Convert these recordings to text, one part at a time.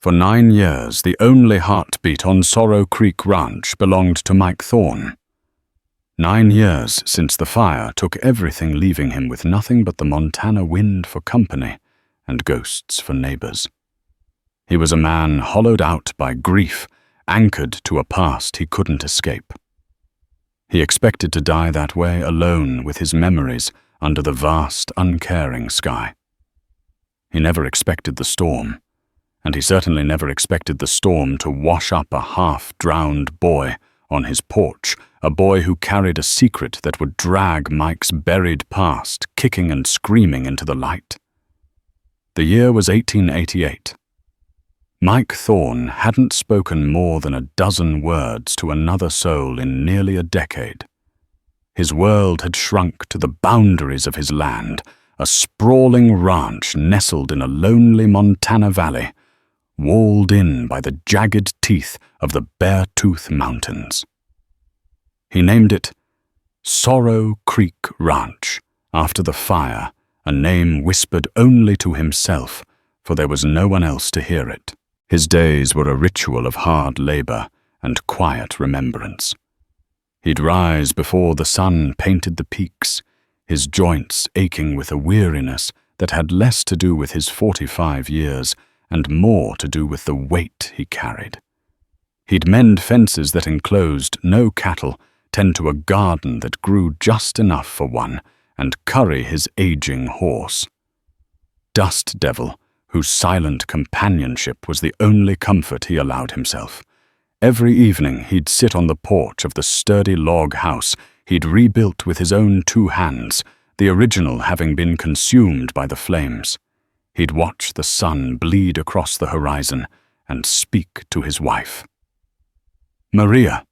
For 9 years, the only heartbeat on Sorrow Creek Ranch belonged to Mike Thorne. 9 years since the fire took everything, leaving him with nothing but the Montana wind for company and ghosts for neighbors. He was a man hollowed out by grief, anchored to a past he couldn't escape. He expected to die that way, alone with his memories under the vast, uncaring sky. He never expected the storm, and he certainly never expected the storm to wash up a half-drowned boy on his porch, a boy who carried a secret that would drag Mike's buried past, kicking and screaming into the light. The year was 1888. Mike Thorne hadn't spoken more than a dozen words to another soul in nearly a decade. His world had shrunk to the boundaries of his land, a sprawling ranch nestled in a lonely Montana valley, walled in by the jagged teeth of the Beartooth Mountains. He named it Sorrow Creek Ranch, after the fire, a name whispered only to himself, for there was no one else to hear it. His days were a ritual of hard labor and quiet remembrance. He'd rise before the sun painted the peaks, his joints aching with a weariness that had less to do with his 45 years and more to do with the weight he carried. He'd mend fences that enclosed no cattle, tend to a garden that grew just enough for one, and curry his aging horse. Dust Devil, whose silent companionship was the only comfort he allowed himself. Every evening he'd sit on the porch of the sturdy log house he'd rebuilt with his own 2 hands, the original having been consumed by the flames. He'd watch the sun bleed across the horizon and speak to his wife. "Maria,"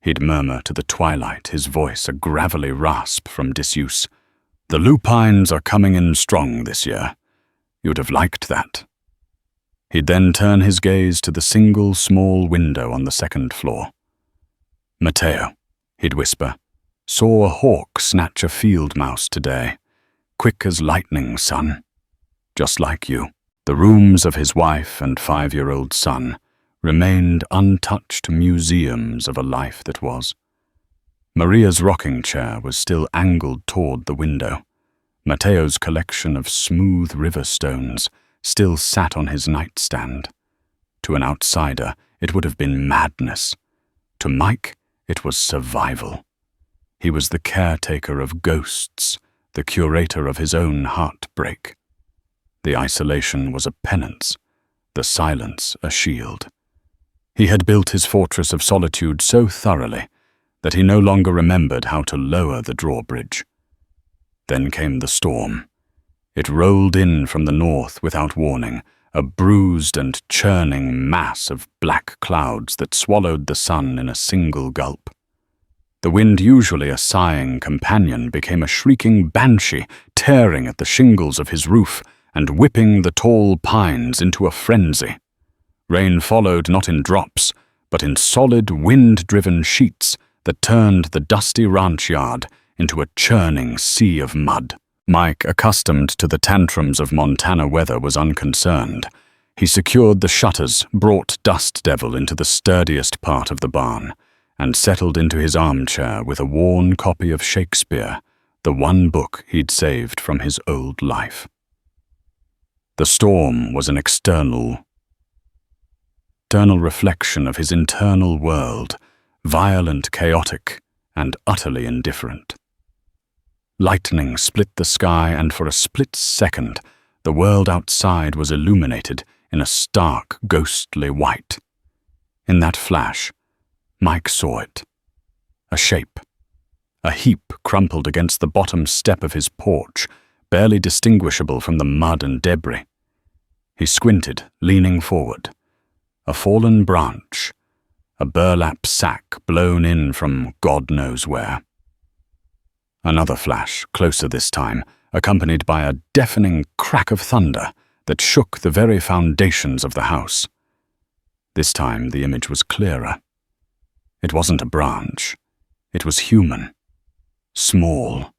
he'd murmur to the twilight, his voice a gravelly rasp from disuse. "The lupines are coming in strong this year. You'd have liked that." He'd then turn his gaze to the single small window on the 2nd floor. "Mateo," he'd whisper, "saw a hawk snatch a field mouse today. Quick as lightning, son. Just like you." The rooms of his wife and 5-year-old son remained untouched museums of a life that was. Maria's rocking chair was still angled toward the window. Mateo's collection of smooth river stones still sat on his nightstand. To an outsider, it would have been madness. To Mike, it was survival. He was the caretaker of ghosts, the curator of his own heartbreak. The isolation was a penance, the silence a shield. He had built his fortress of solitude so thoroughly that he no longer remembered how to lower the drawbridge. Then came the storm. It rolled in from the north without warning, a bruised and churning mass of black clouds that swallowed the sun in a single gulp. The wind, usually a sighing companion, became a shrieking banshee, tearing at the shingles of his roof and whipping the tall pines into a frenzy. Rain followed not in drops, but in solid, wind-driven sheets that turned the dusty ranch yard into a churning sea of mud. Mike, accustomed to the tantrums of Montana weather, was unconcerned. He secured the shutters, brought Dust Devil into the sturdiest part of the barn, and settled into his armchair with a worn copy of Shakespeare, the one book he'd saved from his old life. The storm was an external reflection of his internal world, violent, chaotic, and utterly indifferent. Lightning split the sky, and for a split second, the world outside was illuminated in a stark, ghostly white. In that flash, Mike saw it. A shape. A heap crumpled against the bottom step of his porch, barely distinguishable from the mud and debris. He squinted, leaning forward. A fallen branch, a burlap sack blown in from God knows where. Another flash, closer this time, accompanied by a deafening crack of thunder that shook the very foundations of the house. This time the image was clearer. It wasn't a branch. It was human. Small.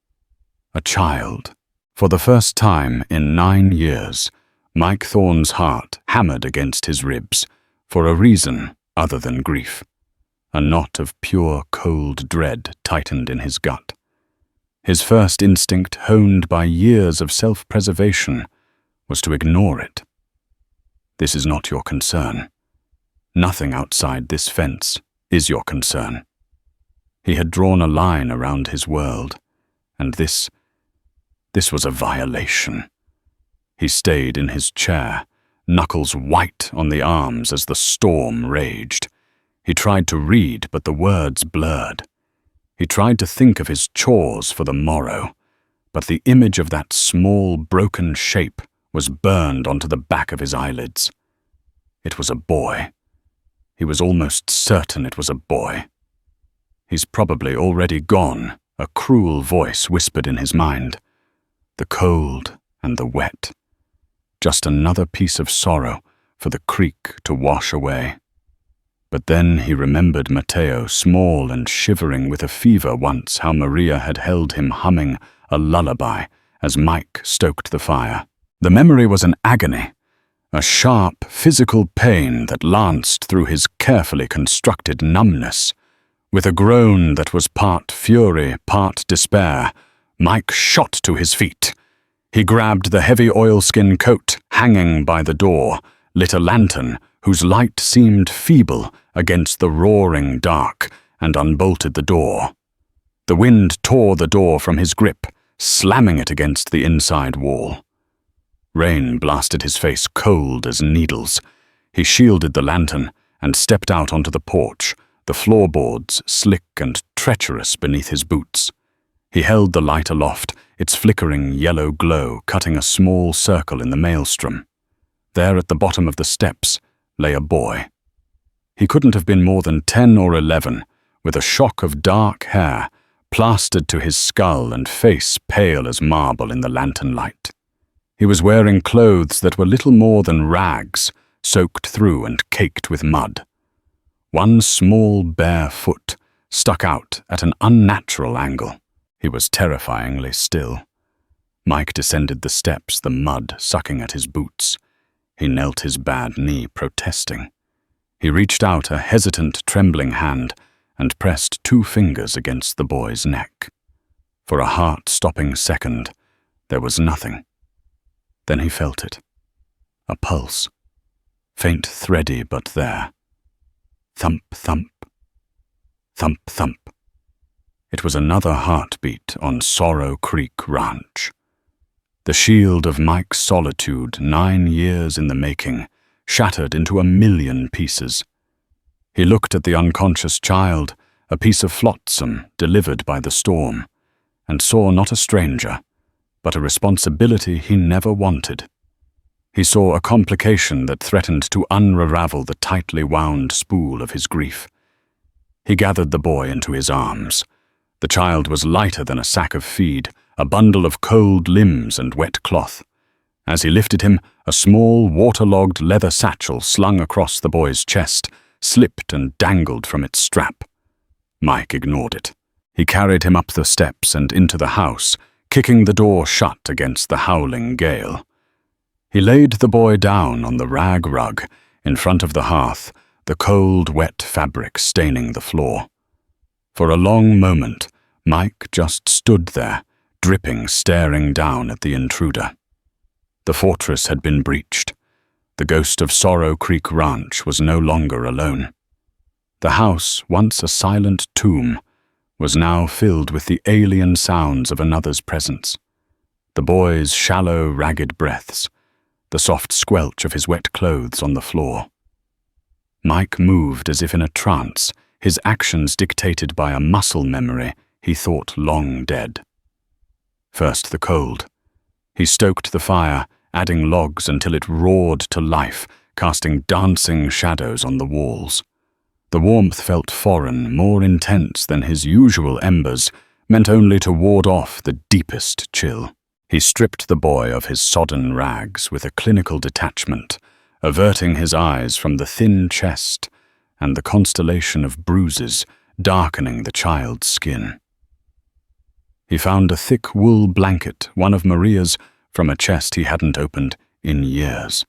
A child. For the first time in 9 years, Mike Thorne's heart hammered against his ribs, for a reason other than grief. A knot of pure, cold dread tightened in his gut. His first instinct, honed by years of self-preservation, was to ignore it. This is not your concern. Nothing outside this fence is your concern. He had drawn a line around his world, and this was a violation. He stayed in his chair, knuckles white on the arms as the storm raged. He tried to read, but the words blurred. He tried to think of his chores for the morrow, but the image of that small, broken shape was burned onto the back of his eyelids. It was a boy. He was almost certain it was a boy. He's probably already gone, a cruel voice whispered in his mind. The cold and the wet. Just another piece of sorrow for the creek to wash away. But then he remembered Matteo, small and shivering with a fever once, how Maria had held him humming a lullaby as Mike stoked the fire. The memory was an agony, a sharp physical pain that lanced through his carefully constructed numbness. With a groan that was part fury, part despair, Mike shot to his feet. He grabbed the heavy oilskin coat hanging by the door, lit a lantern whose light seemed feeble against the roaring dark, and unbolted the door. The wind tore the door from his grip, slamming it against the inside wall. Rain blasted his face cold as needles. He shielded the lantern and stepped out onto the porch, the floorboards slick and treacherous beneath his boots. He held the light aloft, its flickering yellow glow cutting a small circle in the maelstrom. There at the bottom of the steps lay a boy. He couldn't have been more than 10 or 11, with a shock of dark hair plastered to his skull and face pale as marble in the lantern light. He was wearing clothes that were little more than rags, soaked through and caked with mud. One small bare foot stuck out at an unnatural angle. He was terrifyingly still. Mike descended the steps, the mud sucking at his boots. He knelt his bad knee, protesting. He reached out a hesitant, trembling hand and pressed 2 fingers against the boy's neck. For a heart-stopping second, there was nothing. Then he felt it. A pulse. Faint, thready, but there. Thump, thump. Thump, thump. It was another heartbeat on Sorrow Creek Ranch. The shield of Mike's solitude, 9 years in the making, shattered into 1,000,000 pieces. He looked at the unconscious child, a piece of flotsam delivered by the storm, and saw not a stranger, but a responsibility he never wanted. He saw a complication that threatened to unravel the tightly wound spool of his grief. He gathered the boy into his arms. The child was lighter than a sack of feed, a bundle of cold limbs and wet cloth. As he lifted him, a small, waterlogged leather satchel slung across the boy's chest slipped and dangled from its strap. Mike ignored it. He carried him up the steps and into the house, kicking the door shut against the howling gale. He laid the boy down on the rag rug in front of the hearth, the cold, wet fabric staining the floor. For a long moment, Mike just stood there, dripping, staring down at the intruder. The fortress had been breached. The ghost of Sorrow Creek Ranch was no longer alone. The house, once a silent tomb, was now filled with the alien sounds of another's presence. The boy's shallow, ragged breaths, the soft squelch of his wet clothes on the floor. Mike moved as if in a trance, his actions dictated by a muscle memory he thought long dead. First the cold. He stoked the fire, adding logs until it roared to life, casting dancing shadows on the walls. The warmth felt foreign, more intense than his usual embers, meant only to ward off the deepest chill. He stripped the boy of his sodden rags with a clinical detachment, averting his eyes from the thin chest and the constellation of bruises darkening the child's skin. He found a thick wool blanket, one of Maria's, from a chest he hadn't opened, in years.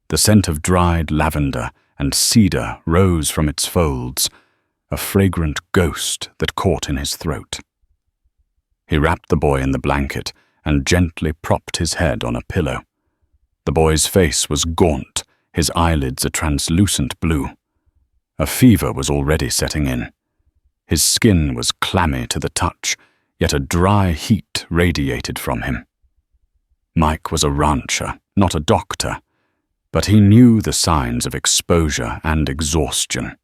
The scent of dried lavender and cedar rose from its folds, a fragrant ghost that caught in his throat. He wrapped the boy in the blanket and gently propped his head on a pillow. The boy's face was gaunt, his eyelids a translucent blue. A fever was already setting in. His skin was clammy to the touch, yet a dry heat radiated from him. Mike was a rancher, not a doctor, but he knew the signs of exposure and exhaustion.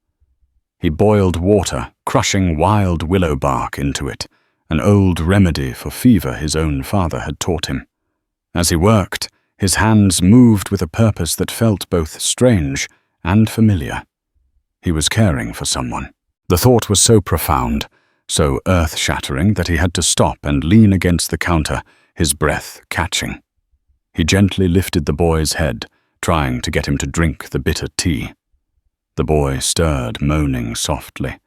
He boiled water, crushing wild willow bark into it, an old remedy for fever his own father had taught him. As he worked, his hands moved with a purpose that felt both strange and familiar. He was caring for someone. The thought was so profound, so earth-shattering that he had to stop and lean against the counter, his breath catching. He gently lifted the boy's head, trying to get him to drink the bitter tea. The boy stirred, moaning softly,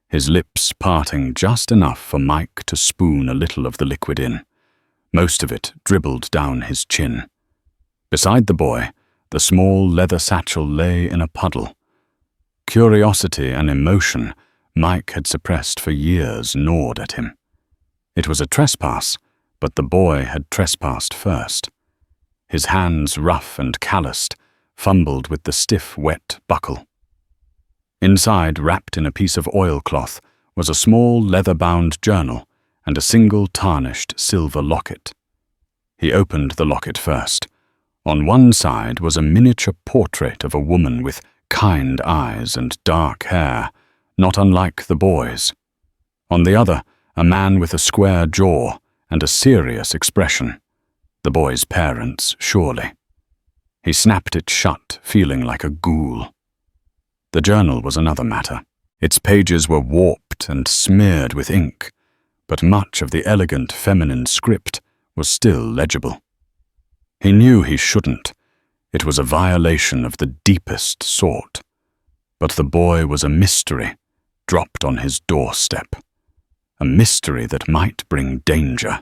his lips parting just enough for Mike to spoon a little of the liquid in. Most of it dribbled down his chin. Beside the boy, the small leather satchel lay in a puddle. Curiosity and emotion Mike had suppressed for years gnawed at him. It was a trespass, but the boy had trespassed first. His hands, rough and calloused, fumbled with the stiff, wet buckle. Inside, wrapped in a piece of oilcloth, was a small leather-bound journal and a single tarnished silver locket. He opened the locket first. On one side was a miniature portrait of a woman with kind eyes and dark hair, not unlike the boy's. On the other, a man with a square jaw and a serious expression. The boy's parents, surely. He snapped it shut, feeling like a ghoul. The journal was another matter. Its pages were warped and smeared with ink, but much of the elegant feminine script was still legible. He knew he shouldn't. It was a violation of the deepest sort. But the boy was a mystery, dropped on his doorstep. A mystery that might bring danger.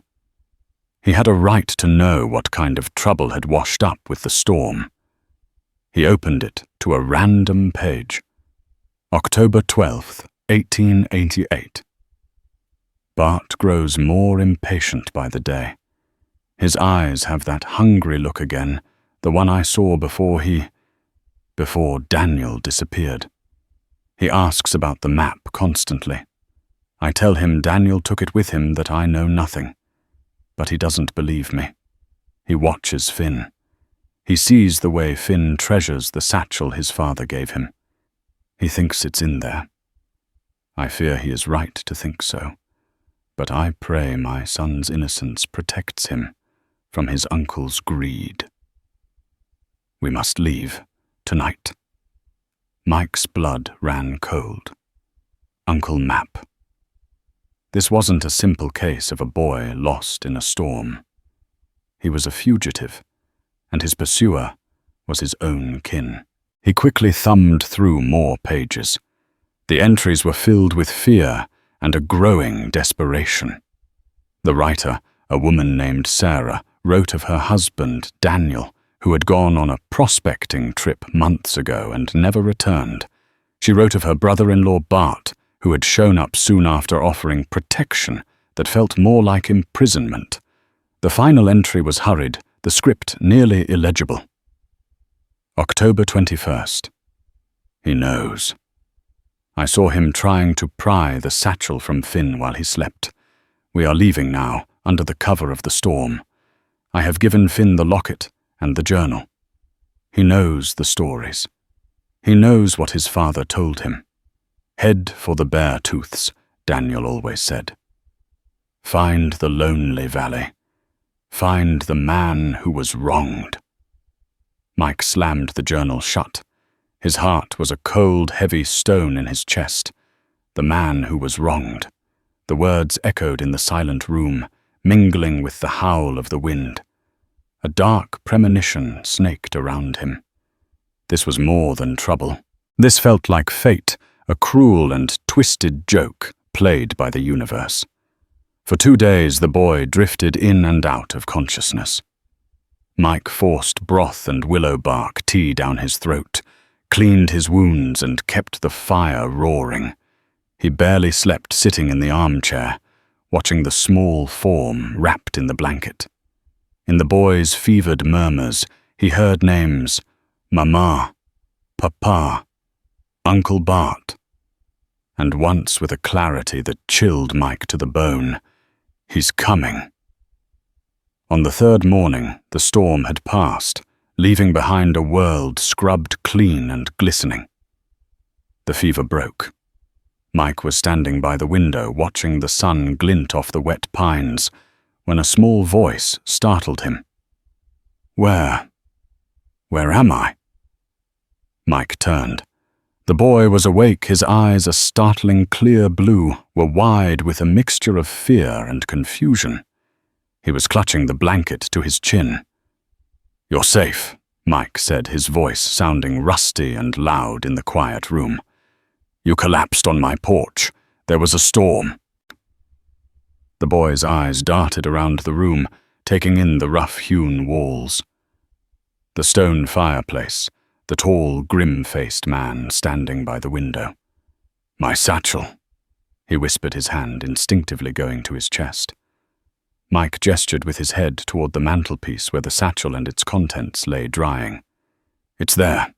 He had a right to know what kind of trouble had washed up with the storm. He opened it to a random page. October 12th, 1888. Bart grows more impatient by the day. His eyes have that hungry look again, the one I saw before Daniel disappeared. He asks about the map constantly. I tell him Daniel took it with him, that I know nothing. But he doesn't believe me. He watches Finn. He sees the way Finn treasures the satchel his father gave him. He thinks it's in there. I fear he is right to think so, but I pray my son's innocence protects him from his uncle's greed. We must leave, tonight. Mike's blood ran cold. Uncle Map. This wasn't a simple case of a boy lost in a storm. He was a fugitive, and his pursuer was his own kin. He quickly thumbed through more pages. The entries were filled with fear and a growing desperation. The writer, a woman named Sarah, wrote of her husband, Daniel, who had gone on a prospecting trip months ago and never returned. She wrote of her brother-in-law, Bart, who had shown up soon after offering protection that felt more like imprisonment. The final entry was hurried, the script nearly illegible. October 21st. He knows. I saw him trying to pry the satchel from Finn while he slept. We are leaving now, under the cover of the storm. I have given Finn the locket and the journal. He knows the stories. He knows what his father told him. Head for the bare tooths, Daniel always said. Find the lonely valley. Find the man who was wronged. Mike slammed the journal shut. His heart was a cold, heavy stone in his chest. The man who was wronged. The words echoed in the silent room, mingling with the howl of the wind. A dark premonition snaked around him. This was more than trouble. This felt like fate, a cruel and twisted joke played by the universe. For 2 days the boy drifted in and out of consciousness. Mike forced broth and willow bark tea down his throat, cleaned his wounds and kept the fire roaring. He barely slept sitting in the armchair, watching the small form wrapped in the blanket. In the boy's fevered murmurs, he heard names: Mama, Papa, Uncle Bart, and once with a clarity that chilled Mike to the bone, "He's coming." On the third morning, the storm had passed, leaving behind a world scrubbed clean and glistening. The fever broke. Mike was standing by the window watching the sun glint off the wet pines when a small voice startled him. Where am I?" Mike turned. The boy was awake, his eyes, a startling clear blue, were wide with a mixture of fear and confusion. He was clutching the blanket to his chin. "You're safe," Mike said, his voice sounding rusty and loud in the quiet room. "You collapsed on my porch. There was a storm." The boy's eyes darted around the room, taking in the rough-hewn walls. The stone fireplace, the tall, grim-faced man standing by the window. "My satchel," he whispered, his hand instinctively going to his chest. Mike gestured with his head toward the mantelpiece where the satchel and its contents lay drying. "It's there.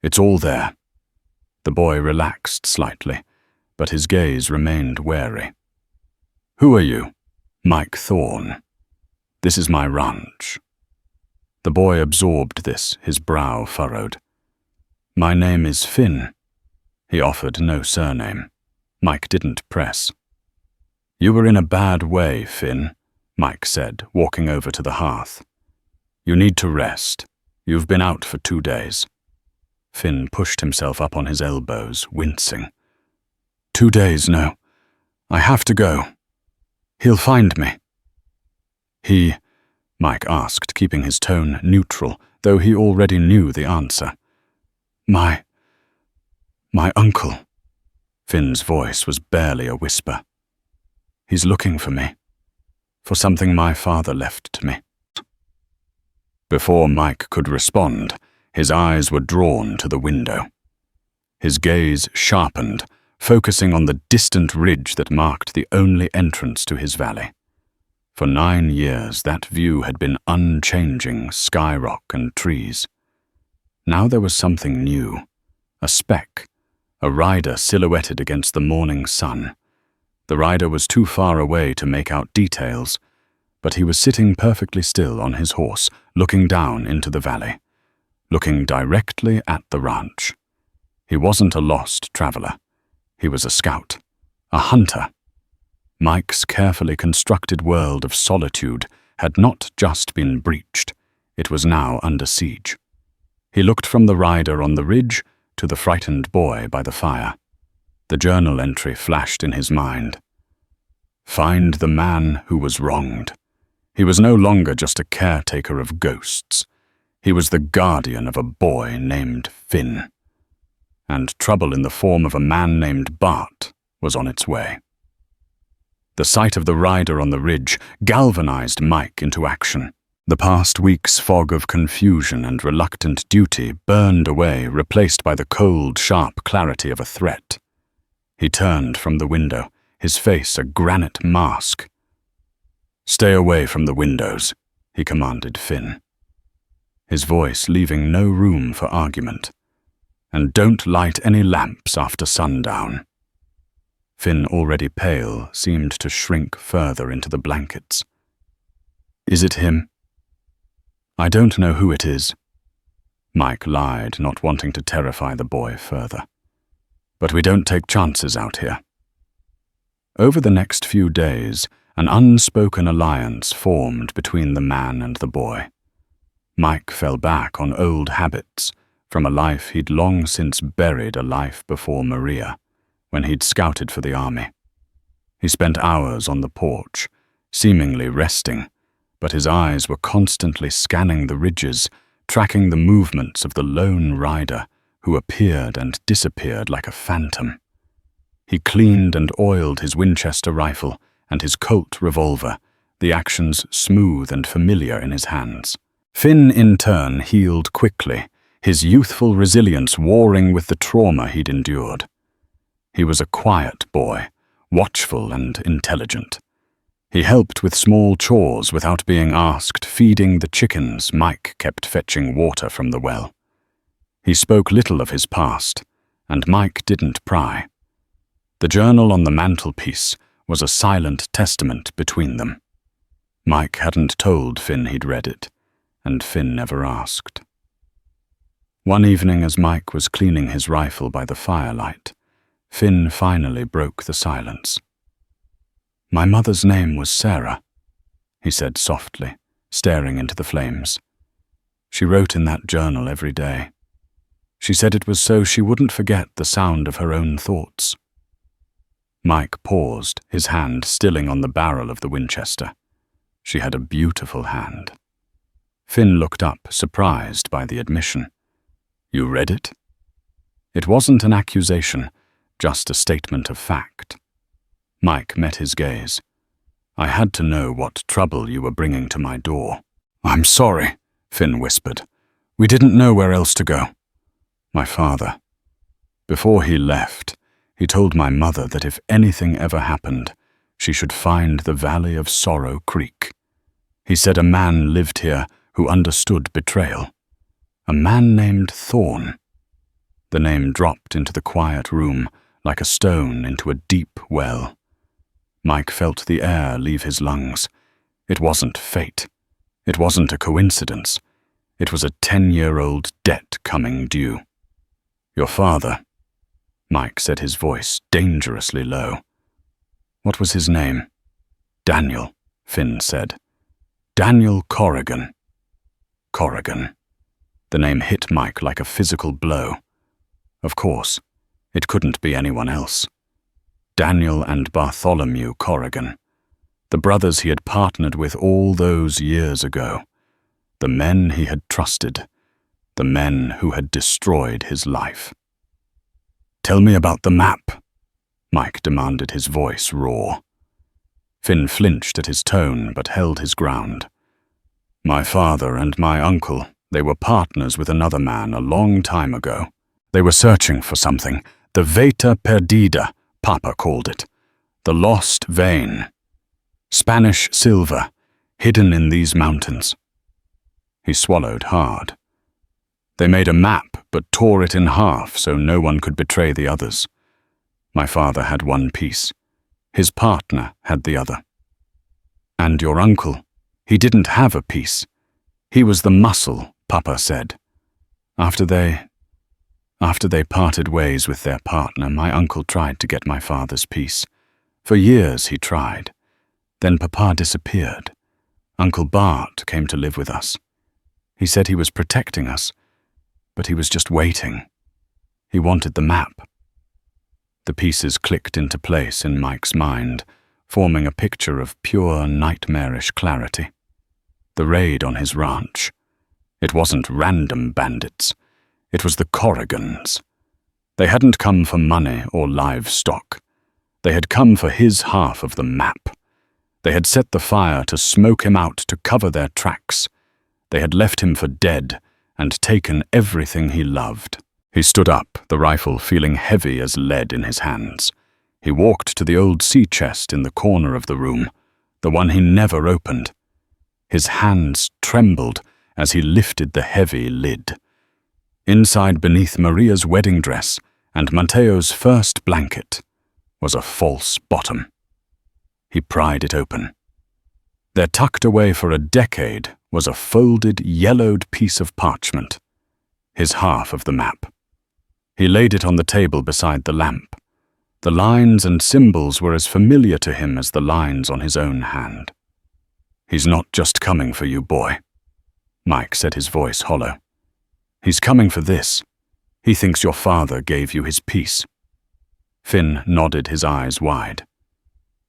It's all there." The boy relaxed slightly, but his gaze remained wary. "Who are you?" "Mike Thorne. This is my ranch." The boy absorbed this, his brow furrowed. "My name is Finn." He offered no surname. Mike didn't press. "You were in a bad way, Finn," Mike said, walking over to the hearth. "You need to rest. You've been out for 2 days. Finn pushed himself up on his elbows, wincing. 2 days, no. I have to go. He'll find me." Mike asked, keeping his tone neutral, though he already knew the answer. My uncle." Finn's voice was barely a whisper. "He's looking for me. For something my father left to me." Before Mike could respond, his eyes were drawn to the window. His gaze sharpened, focusing on the distant ridge that marked the only entrance to his valley. For 9 years, that view had been unchanging, skyrock and trees. Now there was something new, a speck, a rider silhouetted against the morning sun. The rider was too far away to make out details, but he was sitting perfectly still on his horse, looking down into the valley, looking directly at the ranch. He wasn't a lost traveler. He was a scout, a hunter. Mike's carefully constructed world of solitude had not just been breached, it was now under siege. He looked from the rider on the ridge to the frightened boy by the fire. The journal entry flashed in his mind. Find the man who was wronged. He was no longer just a caretaker of ghosts. He was the guardian of a boy named Finn. And trouble in the form of a man named Bart was on its way. The sight of the rider on the ridge galvanized Mike into action. The past week's fog of confusion and reluctant duty burned away, replaced by the cold, sharp clarity of a threat. He turned from the window, his face a granite mask. "Stay away from the windows," he commanded Finn, his voice leaving no room for argument. "And don't light any lamps after sundown." Finn, already pale, seemed to shrink further into the blankets. "Is it him?" "I don't know who it is." Mike lied, not wanting to terrify the boy further. "But we don't take chances out here." Over the next few days, an unspoken alliance formed between the man and the boy. Mike fell back on old habits, from a life he'd long since buried a life before Maria, when he'd scouted for the army. He spent hours on the porch, seemingly resting, but his eyes were constantly scanning the ridges, tracking the movements of the lone rider who appeared and disappeared like a phantom. He cleaned and oiled his Winchester rifle and his Colt revolver, the actions smooth and familiar in his hands. Finn, in turn, healed quickly, his youthful resilience warring with the trauma he'd endured. He was a quiet boy, watchful and intelligent. He helped with small chores without being asked, feeding the chickens Mike kept fetching water from the well. He spoke little of his past, and Mike didn't pry. The journal on the mantelpiece was a silent testament between them. Mike hadn't told Finn he'd read it, and Finn never asked. One evening, as Mike was cleaning his rifle by the firelight, Finn finally broke the silence. "My mother's name was Sarah," he said softly, staring into the flames. "She wrote in that journal every day. She said it was so she wouldn't forget the sound of her own thoughts." Mike paused, his hand stilling on the barrel of the Winchester. She had a beautiful hand. Finn looked up, surprised by the admission. "You read it?" It wasn't an accusation, just a statement of fact. Mike met his gaze. "I had to know what trouble you were bringing to my door." "I'm sorry," Finn whispered. "We didn't know where else to go." "My father. Before he left, he told my mother that if anything ever happened, she should find the valley of Sorrow Creek. He said a man lived here who understood betrayal. A man named Thorn." The name dropped into the quiet room like a stone into a deep well. Mike felt the air leave his lungs. It wasn't fate. It wasn't a coincidence. It was a 10-year-old debt coming due. "Your father," Mike said, his voice dangerously low. "What was his name?" "Daniel," Finn said. "Daniel Corrigan." Corrigan. The name hit Mike like a physical blow. Of course, it couldn't be anyone else. Daniel and Bartholomew Corrigan, the brothers he had partnered with all those years ago, the men he had trusted, the men who had destroyed his life. "Tell me about the map," Mike demanded, his voice raw. Finn flinched at his tone but held his ground. "My father and my uncle, they were partners with another man a long time ago. They were searching for something, the Veta Perdida, Papa called it, the lost vein. Spanish silver, hidden in these mountains." He swallowed hard. "They made a map but tore it in half so no one could betray the others. My father had one piece. His partner had the other. And your uncle, he didn't have a piece. He was the muscle, Papa said. After they parted ways with their partner, my uncle tried to get my father's piece. For years he tried. Then Papa disappeared. Uncle Bart came to live with us. He said he was protecting us, but he was just waiting. He wanted the map." The pieces clicked into place in Mike's mind, forming a picture of pure, nightmarish clarity. The raid on his ranch. It wasn't random bandits. It was the Corrigans. They hadn't come for money or livestock. They had come for his half of the map. They had set the fire to smoke him out to cover their tracks. They had left him for dead and taken everything he loved. He stood up, the rifle feeling heavy as lead in his hands. He walked to the old sea chest in the corner of the room, the one he never opened. His hands trembled as he lifted the heavy lid. Inside, beneath Maria's wedding dress and Mateo's first blanket, was a false bottom. He pried it open. There, tucked away for a decade, was a folded, yellowed piece of parchment, his half of the map. He laid it on the table beside the lamp. The lines and symbols were as familiar to him as the lines on his own hand. "He's not just coming for you, boy," Mike said, his voice hollow. "He's coming for this. He thinks your father gave you his piece." Finn nodded, his eyes wide.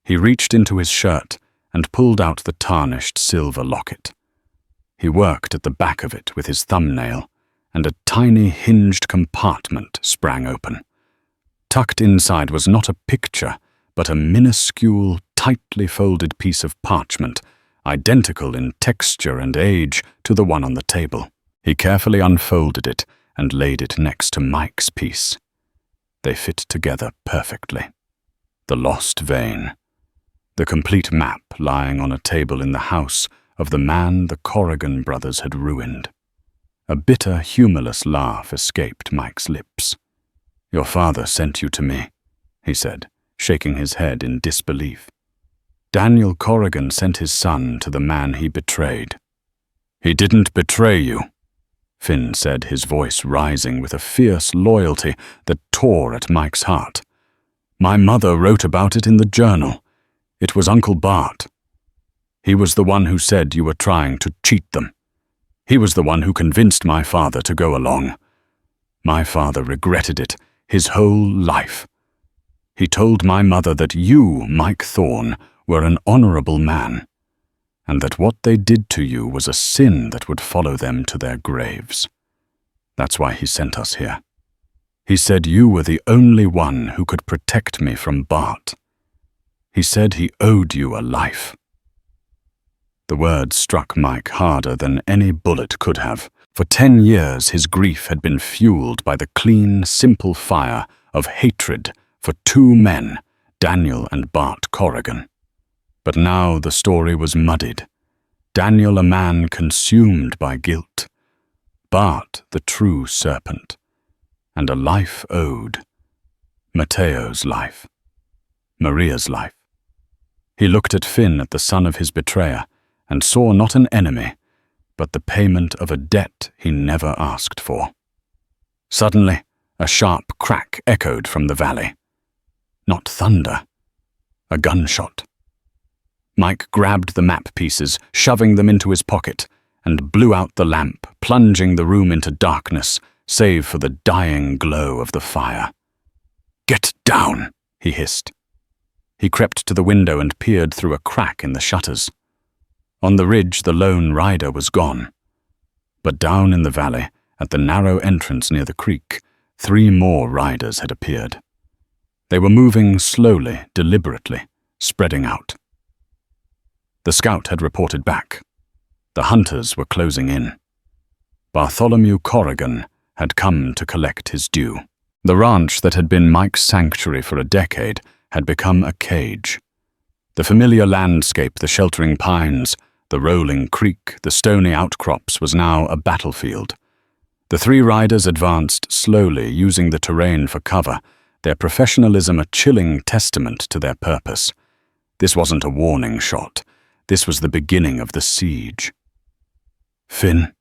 He reached into his shirt and pulled out the tarnished silver locket. He worked at the back of it with his thumbnail, and a tiny hinged compartment sprang open. Tucked inside was not a picture, but a minuscule, tightly folded piece of parchment, identical in texture and age to the one on the table. He carefully unfolded it and laid it next to Mike's piece. They fit together perfectly. The lost vein. The complete map lying on a table in the house of the man the Corrigan brothers had ruined. A bitter, humorless laugh escaped Mike's lips. "Your father sent you to me," he said, shaking his head in disbelief. "Daniel Corrigan sent his son to the man he betrayed." "He didn't betray you," Finn said, his voice rising with a fierce loyalty that tore at Mike's heart. "My mother wrote about it in the journal. It was Uncle Bart. He was the one who said you were trying to cheat them. He was the one who convinced my father to go along. My father regretted it his whole life. He told my mother that you, Mike Thorne, were an honorable man, and that what they did to you was a sin that would follow them to their graves. That's why he sent us here. He said you were the only one who could protect me from Bart. He said he owed you a life." The words struck Mike harder than any bullet could have. For 10 years his grief had been fueled by the clean, simple fire of hatred for two men, Daniel and Bart Corrigan. But now the story was muddied. Daniel a man consumed by guilt. Bart the true serpent. And a life owed. Mateo's life. Maria's life. He looked at Finn, at the son of his betrayer, and saw not an enemy, but the payment of a debt he never asked for. Suddenly, a sharp crack echoed from the valley. Not thunder, a gunshot. Mike grabbed the map pieces, shoving them into his pocket, and blew out the lamp, plunging the room into darkness, save for the dying glow of the fire. "Get down," he hissed. He crept to the window and peered through a crack in the shutters. On the ridge, the lone rider was gone. But down in the valley, at the narrow entrance near the creek, 3 more riders had appeared. They were moving slowly, deliberately, spreading out. The scout had reported back. The hunters were closing in. Bartholomew Corrigan had come to collect his due. The ranch that had been Mike's sanctuary for a decade had become a cage. The familiar landscape, the sheltering pines, the rolling creek, the stony outcrops was now a battlefield. The 3 riders advanced slowly, using the terrain for cover, their professionalism a chilling testament to their purpose. This wasn't a warning shot. This was the beginning of the siege. "Finn,"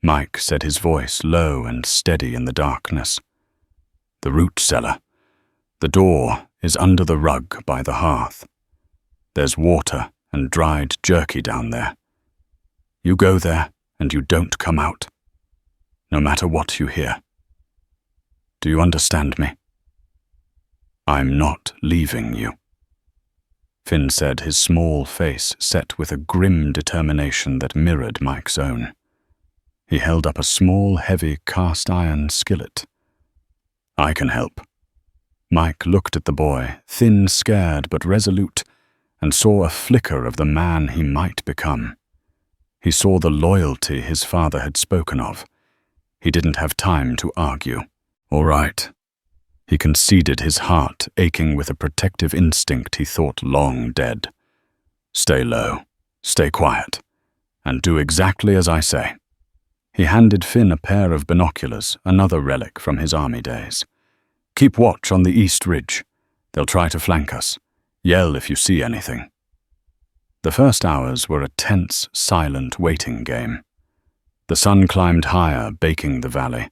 Mike said, his voice low and steady in the darkness. "The root cellar. The door is under the rug by the hearth. There's water and dried jerky down there. You go there and you don't come out, no matter what you hear. Do you understand me? I'm not leaving you," Finn said, his small face set with a grim determination that mirrored Mike's own. He held up a small, heavy cast-iron skillet. "I can help." Mike looked at the boy, thin, scared but resolute, and saw a flicker of the man he might become. He saw the loyalty his father had spoken of. He didn't have time to argue. "All right." He conceded, his heart aching with a protective instinct he thought long dead. "Stay low, stay quiet, and do exactly as I say." He handed Finn a pair of binoculars, another relic from his army days. "Keep watch on the east ridge. They'll try to flank us. Yell if you see anything." The first hours were a tense, silent waiting game. The sun climbed higher, baking the valley.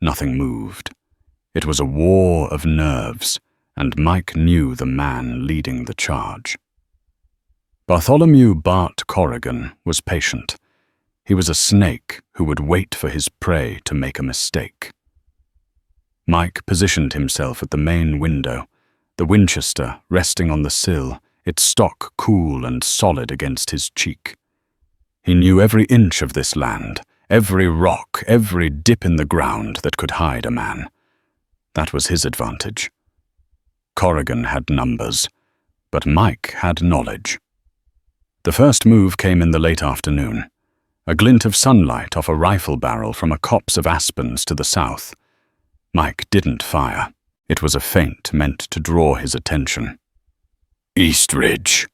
Nothing moved. It was a war of nerves, and Mike knew the man leading the charge. Bartholomew Bart Corrigan was patient. He was a snake who would wait for his prey to make a mistake. Mike positioned himself at the main window, the Winchester resting on the sill, its stock cool and solid against his cheek. He knew every inch of this land, every rock, every dip in the ground that could hide a man. That was his advantage. Corrigan had numbers, but Mike had knowledge. The first move came in the late afternoon. A glint of sunlight off a rifle barrel from a copse of aspens to the south. Mike didn't fire. It was a feint meant to draw his attention. "East Ridge,"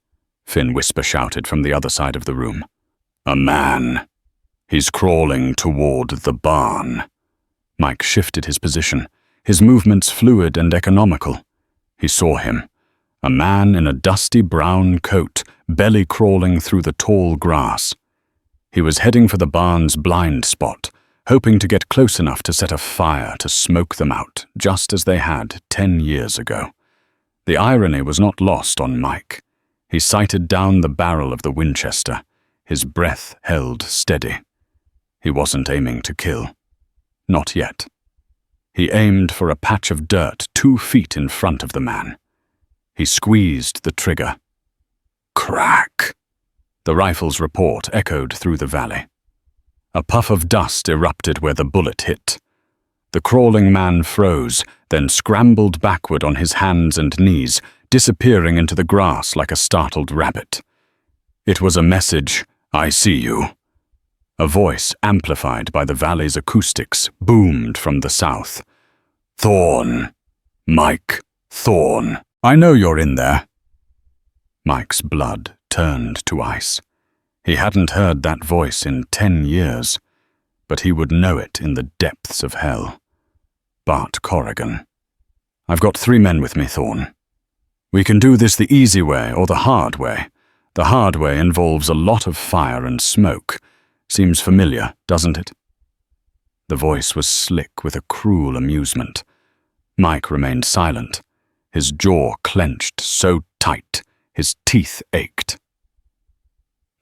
Finn whisper shouted from the other side of the room. "A man. He's crawling toward the barn." Mike shifted his position, his movements fluid and economical. He saw him. A man in a dusty brown coat, belly crawling through the tall grass. He was heading for the barn's blind spot, hoping to get close enough to set a fire to smoke them out, just as they had 10 years ago. The irony was not lost on Mike. He sighted down the barrel of the Winchester, his breath held steady. He wasn't aiming to kill. Not yet. He aimed for a patch of dirt 2 feet in front of the man. He squeezed the trigger. Crack! The rifle's report echoed through the valley. A puff of dust erupted where the bullet hit. The crawling man froze, then scrambled backward on his hands and knees, disappearing into the grass like a startled rabbit. It was a message, "I see you." A voice, amplified by the valley's acoustics, boomed from the south. "Thorne. Mike Thorne. I know you're in there." Mike's blood turned to ice. He hadn't heard that voice in 10 years, but he would know it in the depths of hell. Bart Corrigan. "I've got 3 men with me, Thorne. We can do this the easy way or the hard way. The hard way involves a lot of fire and smoke. Seems familiar, doesn't it?" The voice was slick with a cruel amusement. Mike remained silent. His jaw clenched so tight, his teeth ached.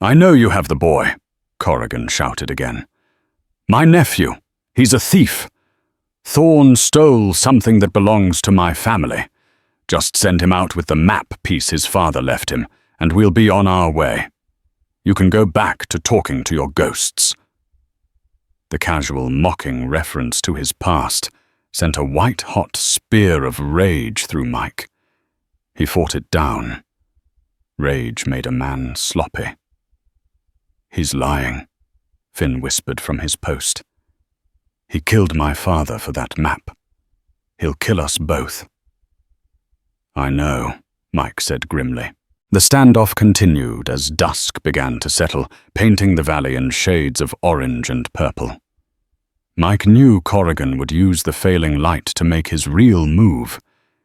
"I know you have the boy," Corrigan shouted again. "My nephew. He's a thief. Thorne stole something that belongs to my family. Just send him out with the map piece his father left him, and we'll be on our way. You can go back to talking to your ghosts." The casual, mocking reference to his past sent a white-hot spear of rage through Mike. He fought it down. Rage made a man sloppy. "He's lying," Finn whispered from his post. "He killed my father for that map. He'll kill us both." "I know," Mike said grimly. The standoff continued as dusk began to settle, painting the valley in shades of orange and purple. Mike knew Corrigan would use the failing light to make his real move.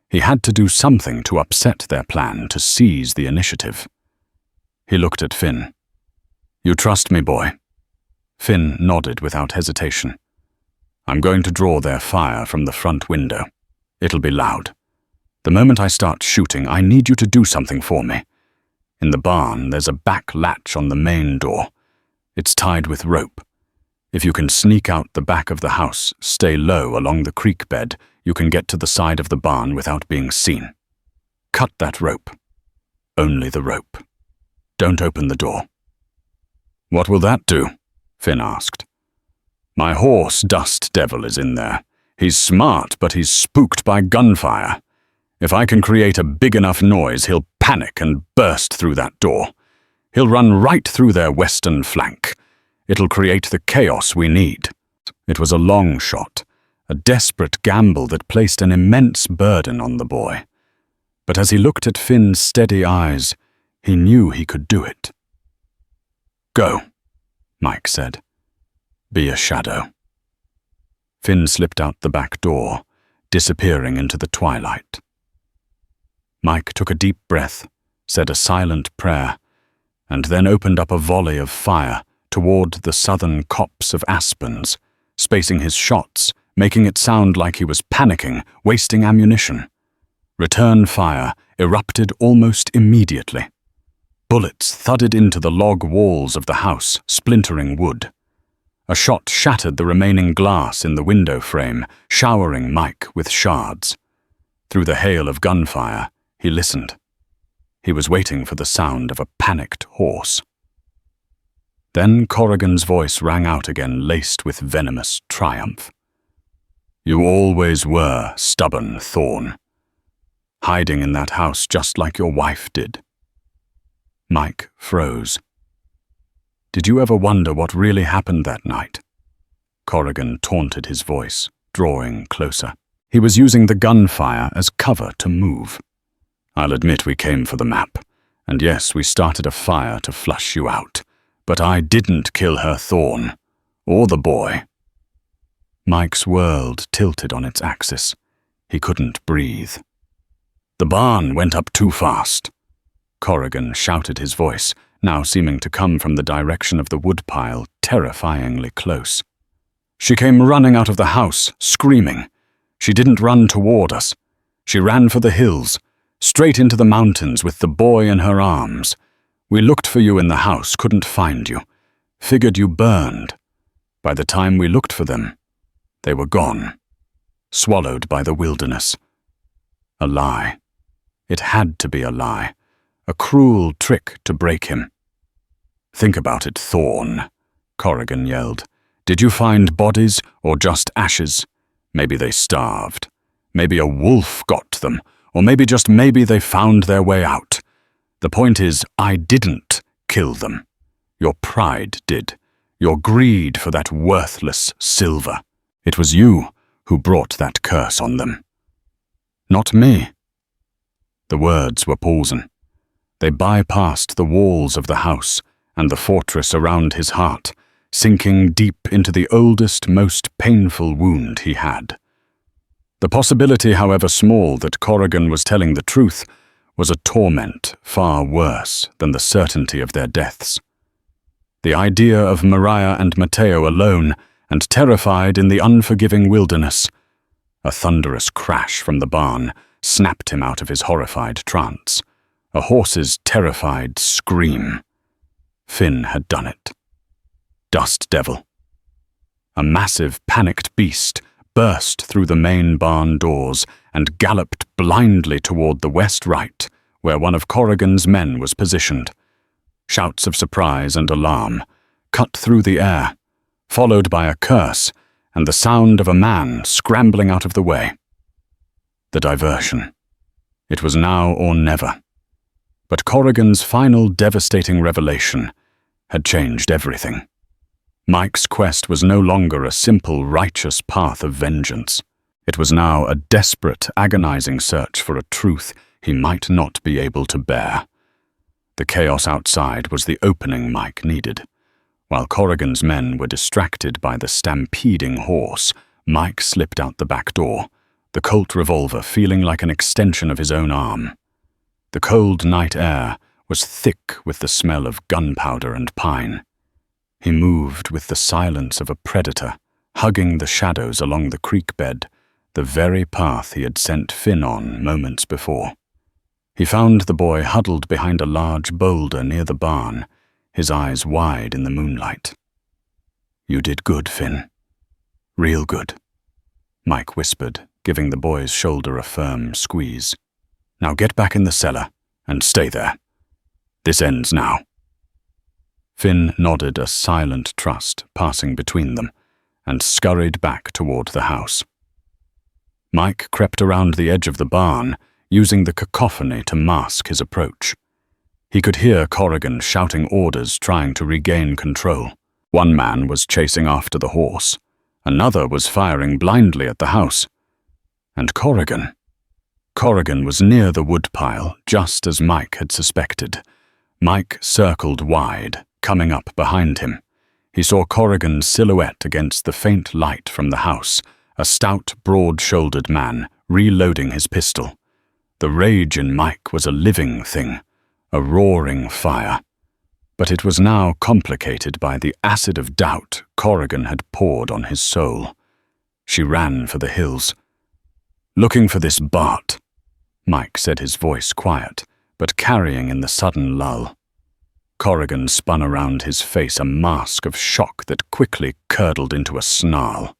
He had to do something to upset their plan to seize the initiative. He looked at Finn. "You trust me, boy?" Finn nodded without hesitation. "I'm going to draw their fire from the front window. It'll be loud. The moment I start shooting, I need you to do something for me. In the barn, there's a back latch on the main door. It's tied with rope. If you can sneak out the back of the house, stay low along the creek bed, you can get to the side of the barn without being seen. Cut that rope. Only the rope. Don't open the door." "What will that do?" Finn asked. "My horse, Dust Devil, is in there. He's smart, but he's spooked by gunfire. If I can create a big enough noise, he'll panic and burst through that door. He'll run right through their western flank. It'll create the chaos we need." It was a long shot, a desperate gamble that placed an immense burden on the boy. But as he looked at Finn's steady eyes, he knew he could do it. "Go," Mike said. "Be a shadow." Finn slipped out the back door, disappearing into the twilight. Mike took a deep breath, said a silent prayer, and then opened up a volley of fire toward the southern copse of aspens, spacing his shots, making it sound like he was panicking, wasting ammunition. Return fire erupted almost immediately. Bullets thudded into the log walls of the house, splintering wood. A shot shattered the remaining glass in the window frame, showering Mike with shards. Through the hail of gunfire, he listened. He was waiting for the sound of a panicked horse. Then Corrigan's voice rang out again, laced with venomous triumph. "You always were stubborn, Thorne. Hiding in that house just like your wife did. Mike froze. "Did you ever wonder what really happened that night?" Corrigan taunted his voice, drawing closer. He was using the gunfire as cover to move. "I'll admit we came for the map, and yes, we started a fire to flush you out, but I didn't kill her Thorn, or the boy." Mike's world tilted on its axis. He couldn't breathe. "The barn went up too fast." Corrigan shouted his voice, now seeming to come from the direction of the woodpile, terrifyingly close. "She came running out of the house, screaming. She didn't run toward us. She ran for the hills, straight into the mountains with the boy in her arms. We looked for you in the house, couldn't find you. Figured you burned. By the time we looked for them, they were gone, swallowed by the wilderness." A lie. It had to be a lie. A cruel trick to break him. "Think about it, Thorn," Corrigan yelled. "Did you find bodies or just ashes? Maybe they starved. Maybe a wolf got to them, or maybe they found their way out. The point is, I didn't kill them. Your pride did. Your greed for that worthless silver. It was you who brought that curse on them. Not me." The words were poison. They bypassed the walls of the house and the fortress around his heart, sinking deep into the oldest, most painful wound he had. The possibility, however small, that Corrigan was telling the truth was a torment far worse than the certainty of their deaths. The idea of Mariah and Mateo alone and terrified in the unforgiving wilderness. A thunderous crash from the barn snapped him out of his horrified trance. A horse's terrified scream. Finn had done it. Dust Devil. A massive, panicked beast burst through the main barn doors and galloped blindly toward the west right, where one of Corrigan's men was positioned. Shouts of surprise and alarm cut through the air, followed by a curse and the sound of a man scrambling out of the way. The diversion. It was now or never. But Corrigan's final devastating revelation had changed everything. Mike's quest was no longer a simple, righteous path of vengeance. It was now a desperate, agonizing search for a truth he might not be able to bear. The chaos outside was the opening Mike needed. While Corrigan's men were distracted by the stampeding horse, Mike slipped out the back door, the Colt revolver feeling like an extension of his own arm. The cold night air was thick with the smell of gunpowder and pine. He moved with the silence of a predator, hugging the shadows along the creek bed, the very path he had sent Finn on moments before. He found the boy huddled behind a large boulder near the barn, his eyes wide in the moonlight. "You did good, Finn. Real good," Mike whispered, giving the boy's shoulder a firm squeeze. "Now get back in the cellar and stay there. This ends now." Finn nodded a silent trust passing between them and scurried back toward the house. Mike crept around the edge of the barn, using the cacophony to mask his approach. He could hear Corrigan shouting orders, trying to regain control. One man was chasing after the horse. Another was firing blindly at the house. And Corrigan was near the woodpile, just as Mike had suspected. Mike circled wide, coming up behind him. He saw Corrigan's silhouette against the faint light from the house, a stout, broad-shouldered man, reloading his pistol. The rage in Mike was a living thing, a roaring fire. But it was now complicated by the acid of doubt Corrigan had poured on his soul. She ran for the hills. "Looking for this Bart," Mike said, his voice quiet, but carrying in the sudden lull. Corrigan spun around his face, a mask of shock that quickly curdled into a snarl.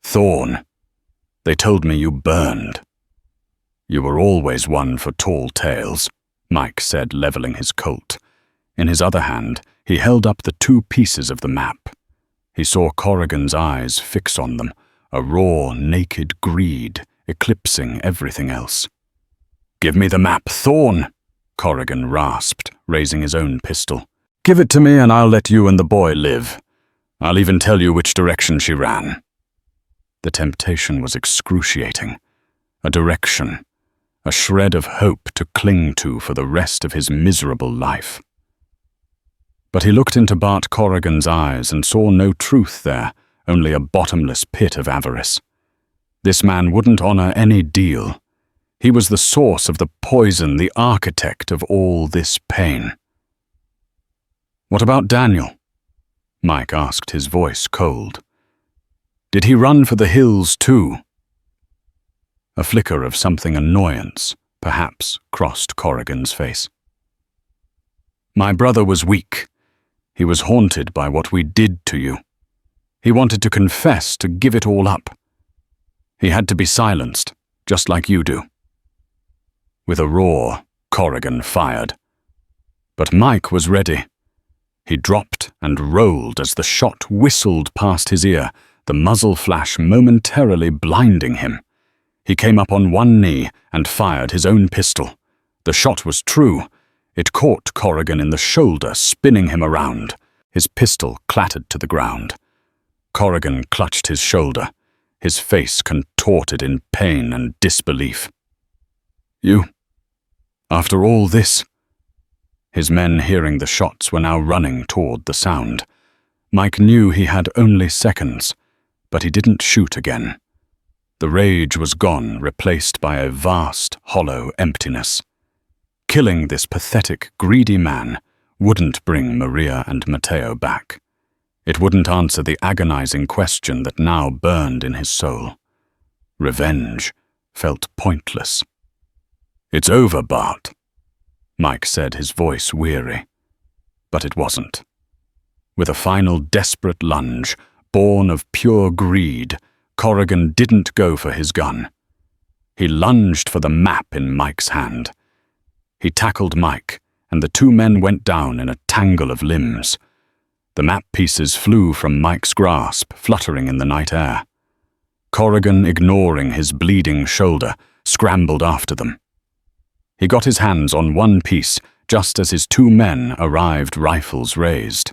"Thorn, they told me you burned." "You were always one for tall tales," Mike said, leveling his Colt. In his other hand, he held up the 2 pieces of the map. He saw Corrigan's eyes fix on them, a raw, naked greed eclipsing everything else. "Give me the map, Thorn!" Corrigan rasped, raising his own pistol. "Give it to me and I'll let you and the boy live. I'll even tell you which direction she ran." The temptation was excruciating. A direction, a shred of hope to cling to for the rest of his miserable life. But he looked into Bart Corrigan's eyes and saw no truth there, only a bottomless pit of avarice. This man wouldn't honor any deal. He was the source of the poison, the architect of all this pain. "What about Daniel?" Mike asked, his voice cold. "Did he run for the hills too?" A flicker of something annoyance, perhaps, crossed Corrigan's face. "My brother was weak. He was haunted by what we did to you. He wanted to confess, to give it all up. He had to be silenced, just like you do." With a roar, Corrigan fired. But Mike was ready. He dropped and rolled as the shot whistled past his ear, the muzzle flash momentarily blinding him. He came up on one knee and fired his own pistol. The shot was true. It caught Corrigan in the shoulder, spinning him around. His pistol clattered to the ground. Corrigan clutched his shoulder, his face contorted in pain and disbelief. "You? After all this?" His men, hearing the shots, were now running toward the sound. Mike knew he had only seconds, but he didn't shoot again. The rage was gone, replaced by a vast, hollow emptiness. Killing this pathetic, greedy man wouldn't bring Maria and Matteo back. It wouldn't answer the agonizing question that now burned in his soul. Revenge felt pointless. "It's over, Bart," Mike said, his voice weary. But it wasn't. With a final desperate lunge, born of pure greed, Corrigan didn't go for his gun. He lunged for the map in Mike's hand. He tackled Mike, and the two men went down in a tangle of limbs. The map pieces flew from Mike's grasp, fluttering in the night air. Corrigan, ignoring his bleeding shoulder, scrambled after them. He got his hands on one piece just as his two men arrived, rifles raised.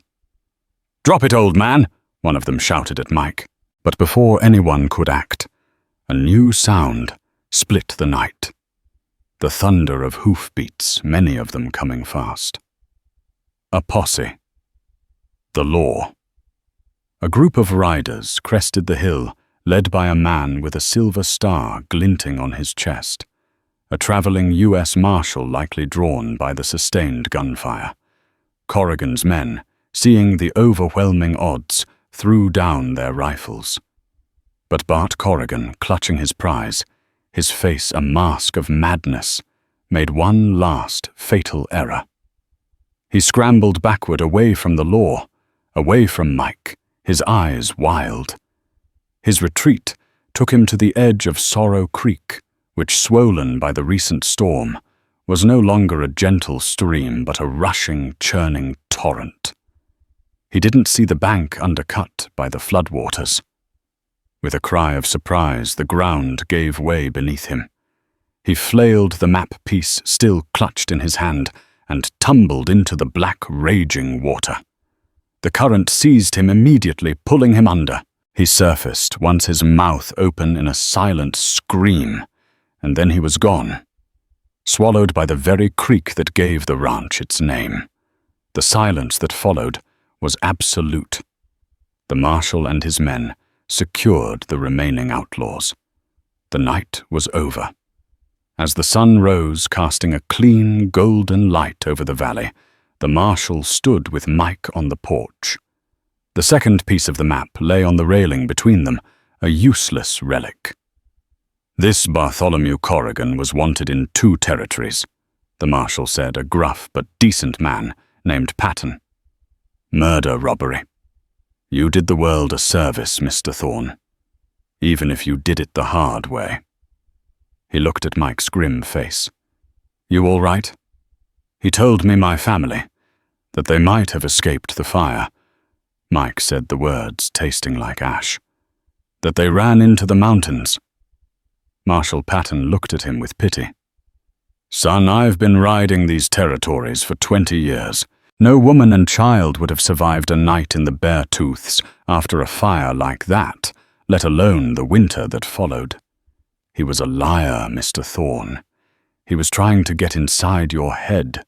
"Drop it, old man!" one of them shouted at Mike. But before anyone could act, a new sound split the night. The thunder of hoofbeats, many of them coming fast. A posse. The law. A group of riders crested the hill, led by a man with a silver star glinting on his chest. A traveling U.S. Marshal likely drawn by the sustained gunfire. Corrigan's men, seeing the overwhelming odds, threw down their rifles. But Bart Corrigan, clutching his prize, his face a mask of madness, made one last fatal error. He scrambled backward away from the law, away from Mike, his eyes wild. His retreat took him to the edge of Sorrow Creek, which, swollen by the recent storm, was no longer a gentle stream but a rushing, churning torrent. He didn't see the bank undercut by the floodwaters. With a cry of surprise, the ground gave way beneath him. He flailed the map piece still clutched in his hand and tumbled into the black, raging water. The current seized him immediately, pulling him under. He surfaced, once his mouth open in a silent scream, and then he was gone, swallowed by the very creek that gave the ranch its name. The silence that followed was absolute. The marshal and his men secured the remaining outlaws. The night was over. As the sun rose, casting a clean, golden light over the valley, the marshal stood with Mike on the porch. The second piece of the map lay on the railing between them, a useless relic. "This Bartholomew Corrigan was wanted in 2 territories, the marshal said, a gruff but decent man named Patton. "Murder robbery. You did the world a service, Mr. Thorne, even if you did it the hard way." He looked at Mike's grim face. "You all right?" "He told me my family, that they might have escaped the fire." Mike said the words tasting like ash. "That they ran into the mountains." Marshal Patton looked at him with pity. "Son, I've been riding these territories for 20 years. No woman and child would have survived a night in the Beartooths after a fire like that, let alone the winter that followed." He was a liar, Mr. Thorne. He was trying to get inside your head.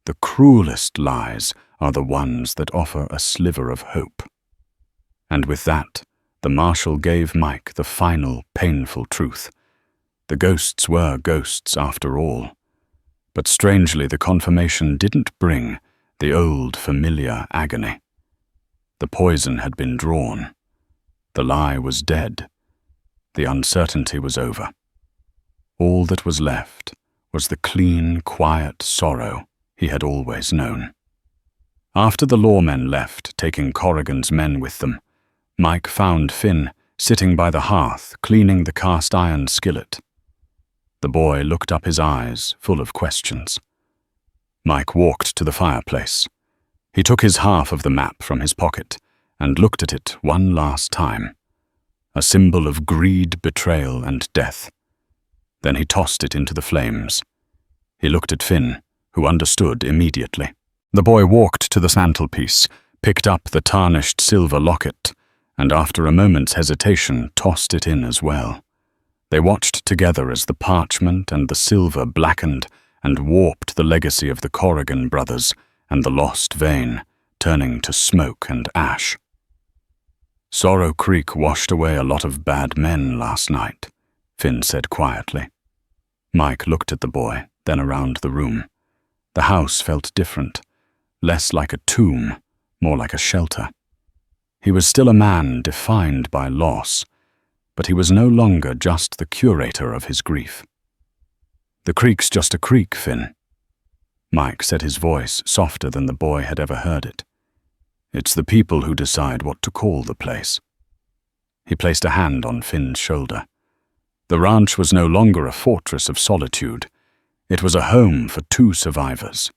The cruelest lies are the ones that offer a sliver of hope. And with that, the marshal gave Mike the final, painful truth. The ghosts were ghosts after all. But strangely, the confirmation didn't bring the old, familiar agony. The poison had been drawn. The lie was dead. The uncertainty was over. All that was left was the clean, quiet sorrow he had always known. After the lawmen left, taking Corrigan's men with them, Mike found Finn sitting by the hearth, cleaning the cast-iron skillet. The boy looked up, his eyes full of questions. Mike walked to the fireplace. He took his half of the map from his pocket and looked at it one last time, a symbol of greed, betrayal, and death. Then he tossed it into the flames. He looked at Finn, who understood immediately. The boy walked to the mantelpiece, picked up the tarnished silver locket, and after a moment's hesitation tossed it in as well. They watched together as the parchment and the silver blackened and warped the legacy of the Corrigan brothers and the lost vein, turning to smoke and ash. "Sorrow Creek washed away a lot of bad men last night," Finn said quietly. Mike looked at the boy, then around the room. The house felt different, less like a tomb, more like a shelter. He was still a man defined by loss, but he was no longer just the curator of his grief. "The creek's just a creek, Finn." Mike said, his voice softer than the boy had ever heard it. "It's the people who decide what to call the place." He placed a hand on Finn's shoulder. The ranch was no longer a fortress of solitude. It was a home for two survivors.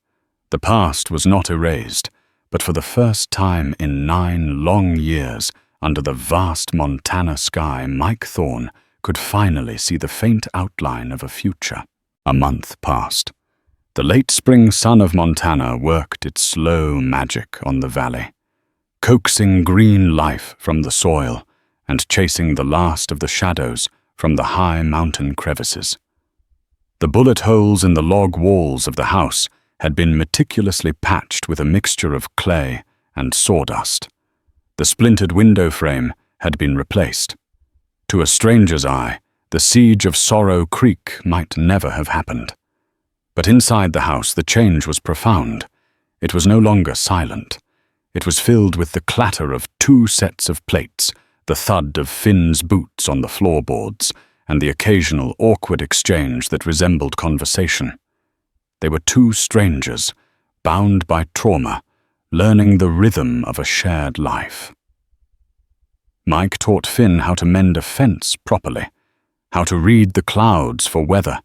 The past was not erased, but for the first time in 9 long years, under the vast Montana sky, Mike Thorne could finally see the faint outline of a future. A month passed. The late spring sun of Montana worked its slow magic on the valley, coaxing green life from the soil and chasing the last of the shadows from the high mountain crevices. The bullet holes in the log walls of the house had been meticulously patched with a mixture of clay and sawdust. The splintered window frame had been replaced. To a stranger's eye, the siege of Sorrow Creek might never have happened. But inside the house, the change was profound. It was no longer silent. It was filled with the clatter of 2 sets of plates, the thud of Finn's boots on the floorboards, and the occasional awkward exchange that resembled conversation. They were 2 strangers, bound by trauma, learning the rhythm of a shared life. Mike taught Finn how to mend a fence properly, how to read the clouds for weather,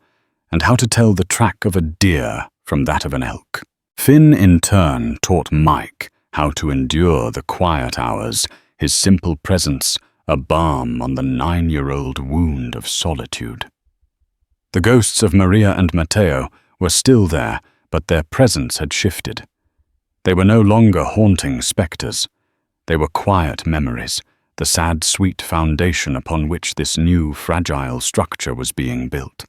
and how to tell the track of a deer from that of an elk. Finn, in turn, taught Mike how to endure the quiet hours, his simple presence a balm on the 9-year-old wound of solitude. The ghosts of Maria and Mateo were still there, but their presence had shifted. They were no longer haunting specters. They were quiet memories, the sad, sweet foundation upon which this new, fragile structure was being built.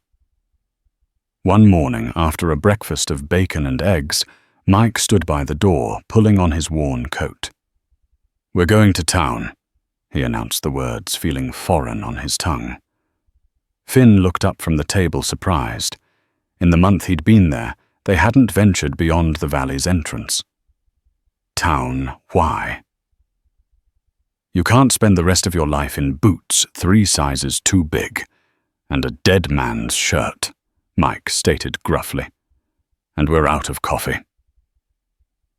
One morning, after a breakfast of bacon and eggs, Mike stood by the door, pulling on his worn coat. "We're going to town," he announced, the words feeling foreign on his tongue. Finn looked up from the table, surprised. In the month he'd been there, they hadn't ventured beyond the valley's entrance. "Town, why?" "You can't spend the rest of your life in boots 3 sizes too big, and a dead man's shirt," Mike stated gruffly. "And we're out of coffee."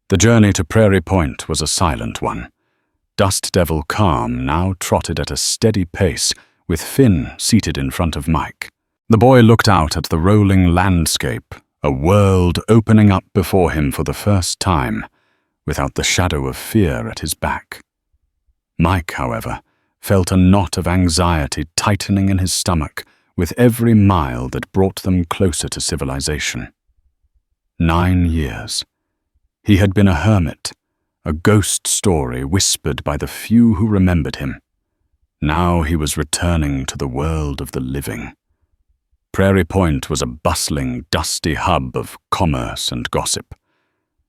The journey to Prairie Point was a silent one. Dust Devil Calm now trotted at a steady pace, with Finn seated in front of Mike. The boy looked out at the rolling landscape, a world opening up before him for the first time, without the shadow of fear at his back. Mike, however, felt a knot of anxiety tightening in his stomach with every mile that brought them closer to civilization. 9 years. He had been a hermit, a ghost story whispered by the few who remembered him. Now he was returning to the world of the living. Prairie Point was a bustling, dusty hub of commerce and gossip.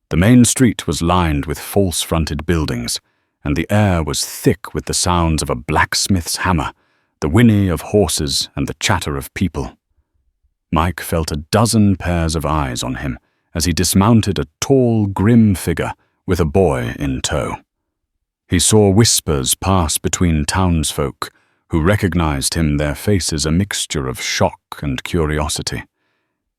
The main street was lined with false-fronted buildings, and the air was thick with the sounds of a blacksmith's hammer, the whinny of horses, and the chatter of people. Mike felt a dozen pairs of eyes on him as he dismounted a tall, grim figure with a boy in tow. He saw whispers pass between townsfolk who recognized him, their faces a mixture of shock and curiosity.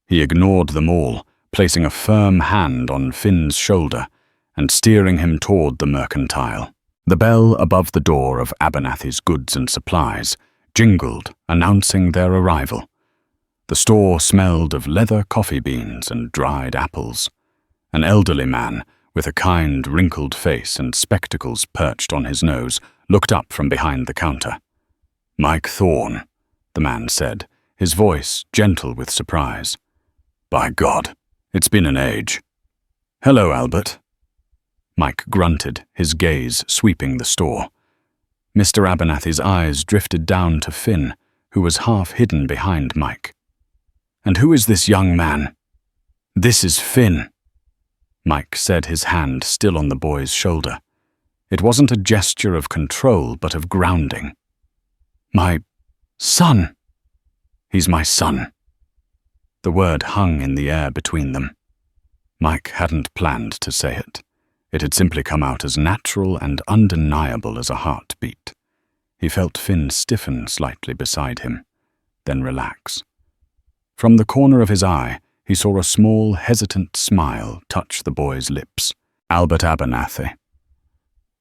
He ignored them all, placing a firm hand on Finn's shoulder and steering him toward the mercantile. The bell above the door of Abernathy's Goods and Supplies jingled, announcing their arrival. The store smelled of leather coffee beans and dried apples. An elderly man, with a kind, wrinkled face and spectacles perched on his nose, looked up from behind the counter. "Mike Thorne," the man said, his voice gentle with surprise. "By God, it's been an age." "Hello, Albert." Mike grunted, his gaze sweeping the store. Mr. Abernathy's eyes drifted down to Finn, who was half hidden behind Mike. "And who is this young man?" "This is Finn," Mike said, his hand still on the boy's shoulder. It wasn't a gesture of control, but of grounding. "My son. He's my son." The word hung in the air between them. Mike hadn't planned to say it. It had simply come out as natural and undeniable as a heartbeat. He felt Finn stiffen slightly beside him, then relax. From the corner of his eye, he saw a small, hesitant smile touch the boy's lips. Albert Abernathy.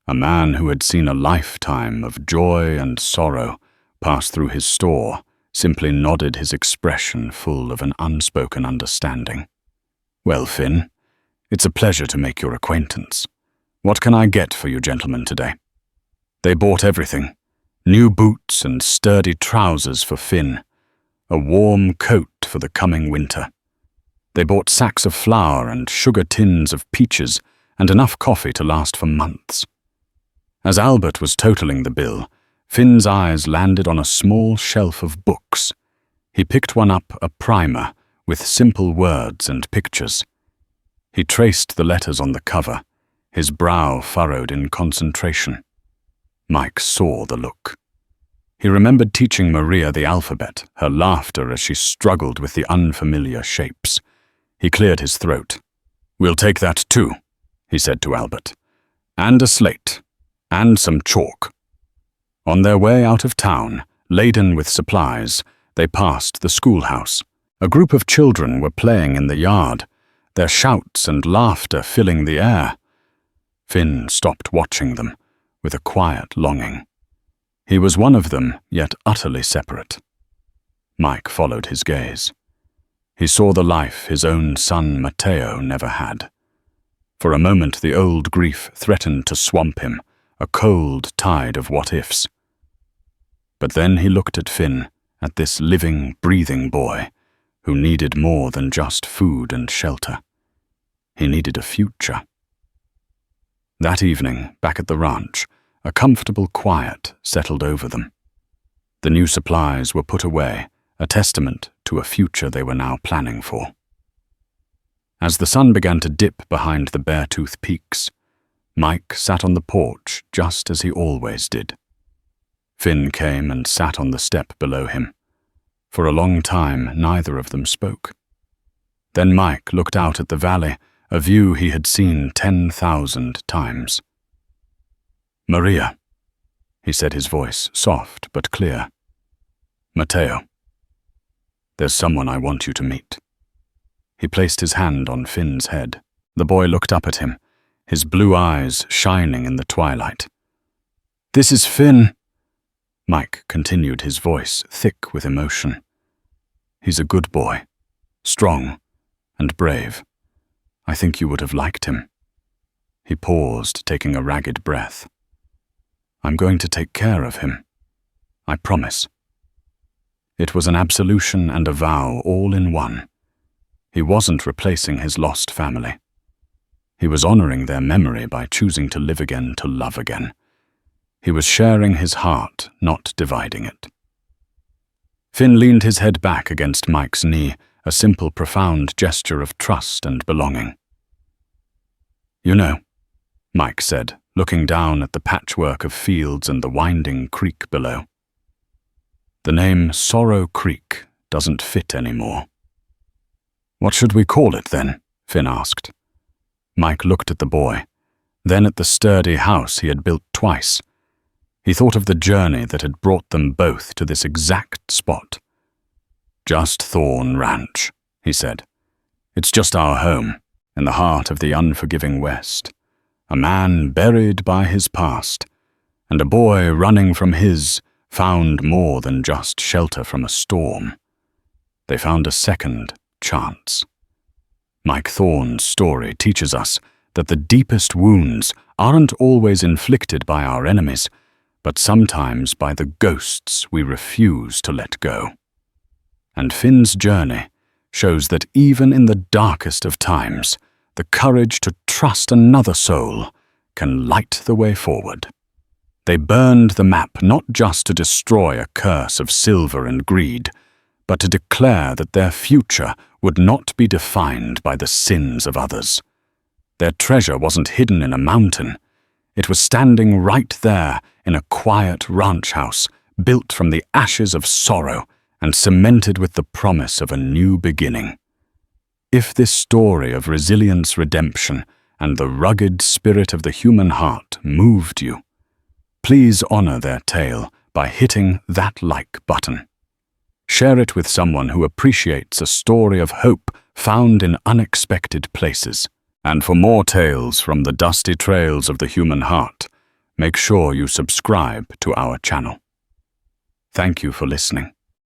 A man who had seen a lifetime of joy and sorrow pass through his store simply nodded, his expression full of an unspoken understanding. "Well, Finn, it's a pleasure to make your acquaintance. What can I get for you gentlemen today?" They bought everything. New boots and sturdy trousers for Finn, a warm coat for the coming winter. They bought sacks of flour and sugar tins of peaches and enough coffee to last for months. As Albert was totaling the bill, Finn's eyes landed on a small shelf of books. He picked one up, a primer, with simple words and pictures. He traced the letters on the cover, his brow furrowed in concentration. Mike saw the look. He remembered teaching Maria the alphabet, her laughter as she struggled with the unfamiliar shapes. He cleared his throat. "We'll take that too," he said to Albert. "And a slate. And some chalk." On their way out of town, laden with supplies, they passed the schoolhouse. A group of children were playing in the yard, their shouts and laughter filling the air. Finn stopped watching them, with a quiet longing. He was one of them, yet utterly separate. Mike followed his gaze. He saw the life his own son Matteo never had. For a moment the old grief threatened to swamp him, a cold tide of what-ifs. But then he looked at Finn, at this living, breathing boy, who needed more than just food and shelter. He needed a future. That evening, back at the ranch, a comfortable quiet settled over them. The new supplies were put away, a testament to a future they were now planning for. As the sun began to dip behind the Beartooth Peaks, Mike sat on the porch just as he always did. Finn came and sat on the step below him. For a long time, neither of them spoke. Then Mike looked out at the valley, a view he had seen 10,000 times. "Maria," he said, his voice soft but clear. "Matteo, there's someone I want you to meet." He placed his hand on Finn's head. The boy looked up at him, his blue eyes shining in the twilight. "This is Finn," Mike continued, his voice thick with emotion. "He's a good boy, strong and brave. I think you would have liked him." He paused, taking a ragged breath. "I'm going to take care of him. I promise." It was an absolution and a vow all in one. He wasn't replacing his lost family. He was honoring their memory by choosing to live again, to love again. He was sharing his heart, not dividing it. Finn leaned his head back against Mike's knee, a simple, profound gesture of trust and belonging. "You know," Mike said, looking down at the patchwork of fields and the winding creek below, "the name Sorrow Creek doesn't fit anymore." "What should we call it then?" Finn asked. Mike looked at the boy, then at the sturdy house he had built twice. He thought of the journey that had brought them both to this exact spot. "Just Thorn Ranch," he said. "It's just our home, in the heart of the unforgiving West. A man buried by his past, and a boy running from his found more than just shelter from a storm. They found a second chance." Mike Thorne's story teaches us that the deepest wounds aren't always inflicted by our enemies, but sometimes by the ghosts we refuse to let go. And Finn's journey shows that even in the darkest of times, the courage to trust another soul can light the way forward. They burned the map not just to destroy a curse of silver and greed, but to declare that their future would not be defined by the sins of others. Their treasure wasn't hidden in a mountain. It was standing right there in a quiet ranch house built from the ashes of sorrow and cemented with the promise of a new beginning. If this story of resilience, redemption, and the rugged spirit of the human heart moved you, please honor their tale by hitting that like button. Share it with someone who appreciates a story of hope found in unexpected places. And for more tales from the dusty trails of the human heart, make sure you subscribe to our channel. Thank you for listening.